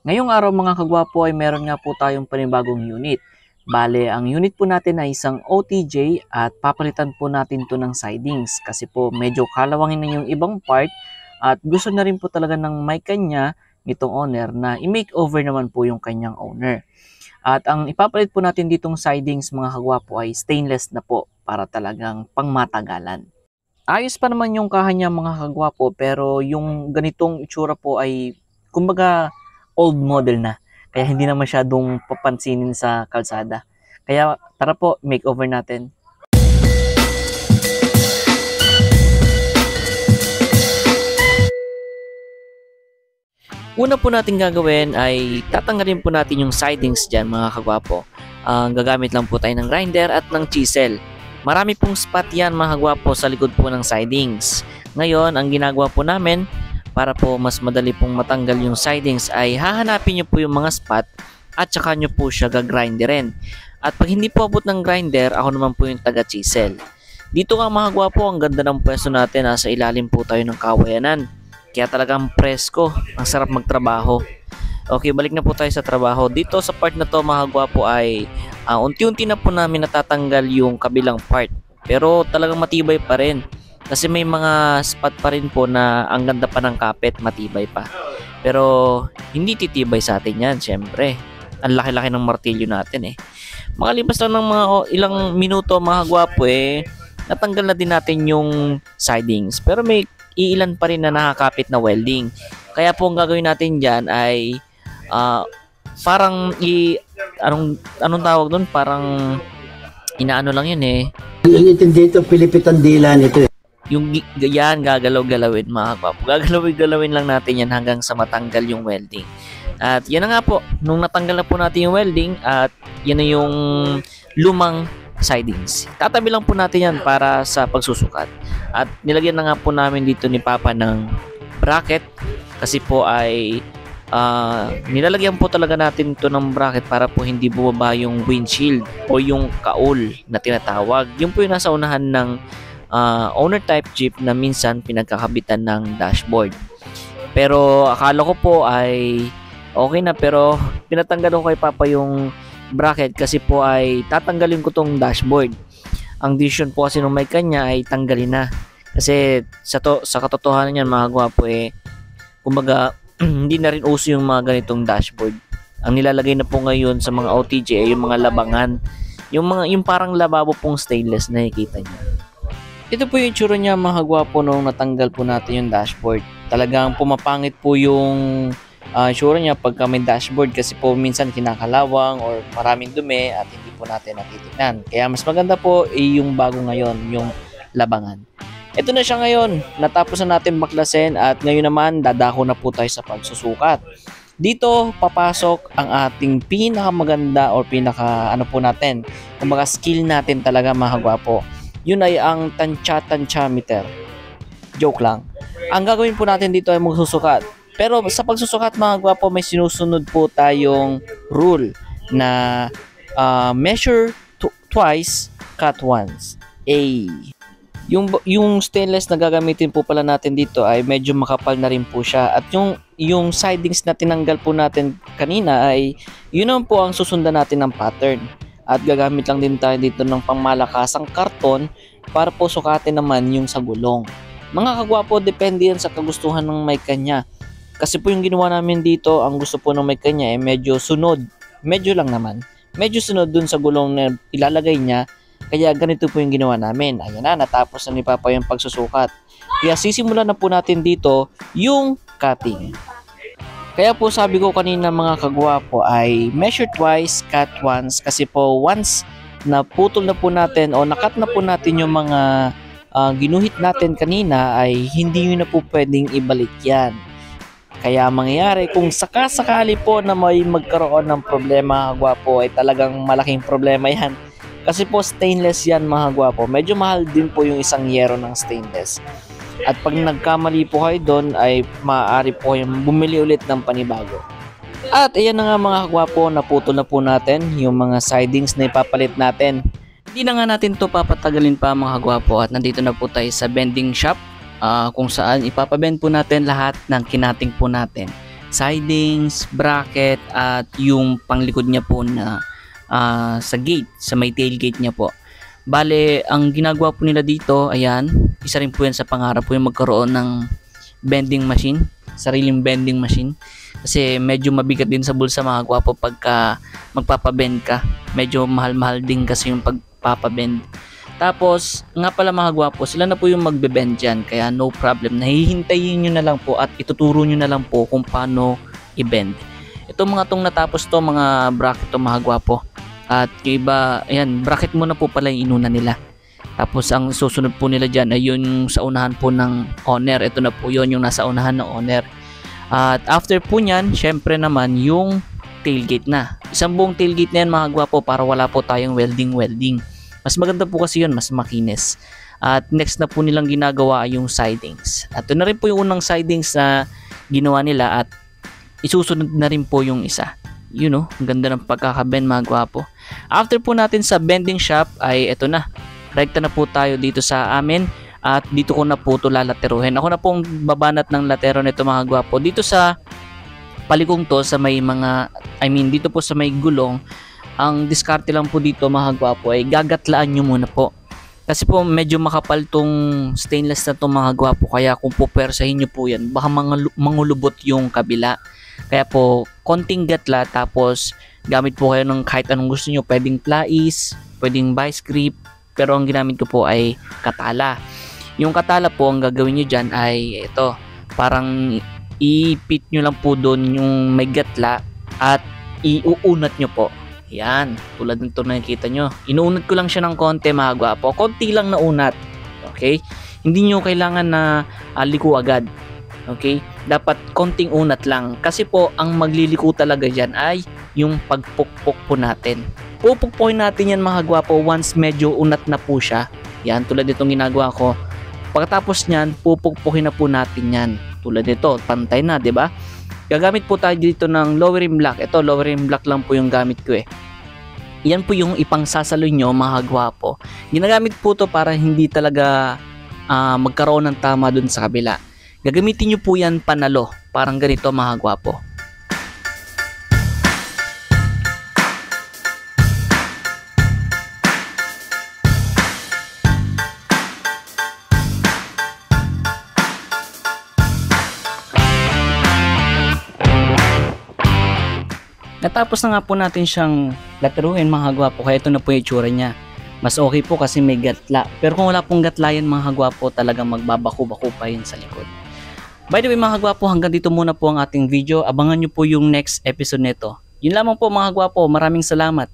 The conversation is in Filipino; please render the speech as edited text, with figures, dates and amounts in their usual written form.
Ngayong araw mga kagwapo ay meron nga po tayong panibagong unit. Bale, ang unit po natin ay isang OTJ at papalitan po natin to ng sidings kasi po medyo kalawangin na yung ibang part at gusto na rin po talaga ng may kanya nitong owner na i-makeover naman po yung kanyang owner. At ang ipapalit po natin ditong sidings mga kagwapo ay stainless na po para talagang pangmatagalan. Ayos pa naman yung kanya mga kagwapo pero yung ganitong itsura po ay kumbaga old model na. Kaya hindi na masyadong papansinin sa kalsada. Kaya tara po, makeover natin. Una po natin gagawin ay tatanggalin po natin yung sidings dyan mga kagwapo. Gagamit lang po tayo ng grinder at ng chisel. Marami pong spot yan mga kagwapo sa likod po ng sidings. Ngayon, ang ginagawa po namin para po mas madali pong matanggal yung sidings ay hahanapin nyo po yung mga spot at saka nyo po siya gagrinderin. At pag hindi po abot ng grinder, ako naman po yung taga-chisel. Dito nga mga kagwapo, ang ganda ng pwesto natin. Nasa ilalim po tayo ng kawayanan. Kaya talagang presko, ang sarap magtrabaho. Okay, balik na po tayo sa trabaho. Dito sa part na to mga kagwapo ay unti-unti na po namin natatanggal yung kabilang part. Pero talagang matibay pa rin. Kasi may mga spot pa rin po na ang ganda pa ng kapit, matibay pa. Pero hindi titibay sa atin yan, syempre. Ang laki-laki ng martilyo natin eh. Makalipas lang ng mga ilang minuto mga kagwapo natanggal na din natin yung sidings. Pero may iilan pa rin na nakakapit na welding. Kaya po ang gagawin natin dyan ay parang anong tawag doon? Parang inaano lang yun eh. Ang intindi ito, pilipitan dila nito. Yung yan, gagalaw-galawin mga kagwapo. Gagalaw-galawin lang natin yan hanggang sa matanggal yung welding. At yan na nga po, nung natanggal na po natin yung welding at yan na yung lumang sidings. Tatabi lang po natin yan para sa pagsusukat. At nilagyan na nga po namin dito ni Papa ng bracket kasi po ay nilalagyan po talaga natin ito ng bracket para po hindi bumaba yung windshield o yung kaul na tinatawag. Yung po yung nasa unahan ng owner type jeep na minsan pinagkakabitan ng dashboard. Pero akala ko po ay okay na pero pinatanggal ko kay Papa yung bracket kasi po ay tatanggalin ko tong dashboard. Ang decision po kasi nung may kanya ay tanggalin na. Kasi sa katotohanan yan mga kagwapo kumbaga hindi na rin uso yung mga ganitong dashboard. Ang nilalagay na po ngayon sa mga OTJ ay yung mga labangan. Yung parang lababo pong stainless na nakikita niyo. Ito po yung itsura niya mga kagwapo nung natanggal po natin yung dashboard. Talagang pumapangit po yung itsura niya pagka may dashboard kasi po minsan kinakalawang or maraming dumi at hindi po natin natitignan. Kaya mas maganda po yung bago ngayon, yung labangan. Ito na siya ngayon. Natapos na natin baklasin at ngayon naman dadako na po tayo sa pagsusukat. Dito papasok ang ating pinakamaganda or pinaka po natin, kumbaga skill natin talaga mga kagwapo. Yun ay ang tansya-meter. Joke lang. Ang gagawin po natin dito ay magsusukat. Pero sa pagsusukat mga kagwapo may sinusunod po tayong rule na measure twice, cut once. Yung stainless na gagamitin po pala natin dito ay medyo makapal na rin po siya. At yung sidings na tinanggal po natin kanina ay yun naman po ang susundan natin ng pattern. At gagamit lang din tayo dito ng pangmalakasang karton para po sukatin naman yung sa gulong. Mga kagwapo, depende yan sa kagustuhan ng may kanya. Kasi po yung ginawa namin dito, ang gusto po ng may kanya ay medyo sunod. Medyo lang naman. Medyo sunod dun sa gulong na ilalagay niya. Kaya ganito po yung ginawa namin. Ayan na, natapos na ni Papa yung pagsusukat. Kaya sisimulan na po natin dito yung cutting. Kaya po sabi ko kanina mga kagwapo ay measure twice, cut once. Kasi po once na putol na po natin o nakat na po natin yung mga ginuhit natin kanina ay hindi nyo na po pwedeng ibalik yan. Kaya mangyayari kung sakasakali po na may magkaroon ng problema kagwapo ay talagang malaking problema yan. Kasi po stainless yan mga kagwapo. Medyo mahal din po yung isang yero ng stainless. At pag nagkamali po kayo doon ay maaari po kayong bumili ulit ng panibago. At ayan na nga mga kagwapo, naputol na po natin yung mga sidings na ipapalit natin. Hindi na nga natin to papatagalin pa mga kagwapo at nandito na po tayo sa bending shop kung saan ipapabend po natin lahat ng kinating po natin. sidings, bracket at yung panglikod niya po na sa gate, sa may tailgate niya po. Bale, ang ginagawa po nila dito, ayan, isa rin po yan sa pangarap po yung magkaroon ng bending machine, sariling bending machine. Kasi medyo mabigat din sa bulsa mga gwapo pagka magpapabend ka. Medyo mahal-mahal din kasi yung pagpapabend. Tapos, nga pala mga gwapo, sila na po yung magbe-bend dyan. Kaya no problem. Nahihintayin nyo na lang po at ituturo nyo na lang po kung paano i-bend. Ito mga tong natapos to, mga bracket to mga gwapo. At yung iba, ayan, bracket muna po pala yung inuna nila. Tapos ang susunod po nila dyan ay yun sa unahan po ng owner. Ito na po yun yung nasa unahan ng owner. At after po nyan, syempre naman yung tailgate na. Isang buong tailgate na yan mga gwapo para wala po tayong welding. Mas maganda po kasi yun, mas makinis. At next na po nilang ginagawa ay yung sidings. At ito na rin po yung unang sidings na ginawa nila at isusunod na rin po yung isa. You know, ang ganda ng pagkakabend mga gwapo. After po natin sa bending shop ay ito na. Rekta na po tayo dito sa amin at dito ko na po ito lalateruhin. Ako na pong babanat ng latero nito mga gwapo. Dito sa palikong to sa may mga, dito po sa may gulong, ang diskarte lang po dito mga gwapo ay gagatlaan nyo muna po. Kasi po medyo makapal tong stainless na to mga gwapo. Kaya kung pupersahin nyo po yan, baka mangulubot yung kabila. Kaya po, konting gatla tapos gamit po kayo ng kahit anong gusto nyo. Pwedeng plais, pwedeng vice grip, pero ang ginamit ko po ay katala. Yung katala po, ang gagawin nyo dyan ay ito, parang ipit nyo lang po doon yung may gatla at iuunat nyo po. Yan, tulad nito na nakikita nyo. Inuunat ko lang siya ng konti mga gwapo. Konti lang na unat. Okay? Hindi nyo kailangan na liko agad. Okay? Dapat konting unat lang. Kasi po, ang magliliko talaga dyan ay yung pagpukpok po natin. Pupukpokin natin yan mga gwapo once medyo unat na po siya. Yan, tulad itong ginagawa ko. Pagkatapos nyan, pupukpokin na po natin yan. Tulad nito, pantay na, di ba? Gagamit po tayo dito ng lower rim block. Ito, lower rim block lang po yung gamit ko eh. Yan po yung ipangsasaloy nyo mga gwapo. Ginagamit po to para hindi talaga magkaroon ng tama dun sa kabila. Gagamitin nyo po yan panalo. Parang ganito mga gwapo. Natapos na nga po natin siyang lateruhin mga gwapo, kaya ito na po yung itsura niya. Mas okay po kasi may gatla. Pero kung wala pong gatla yan mga gwapo, talagang magbabako-bako pa yun sa likod. By the way mga gwapo, hanggang dito muna po ang ating video. Abangan nyo po yung next episode nito. Yun lamang po mga gwapo, maraming salamat.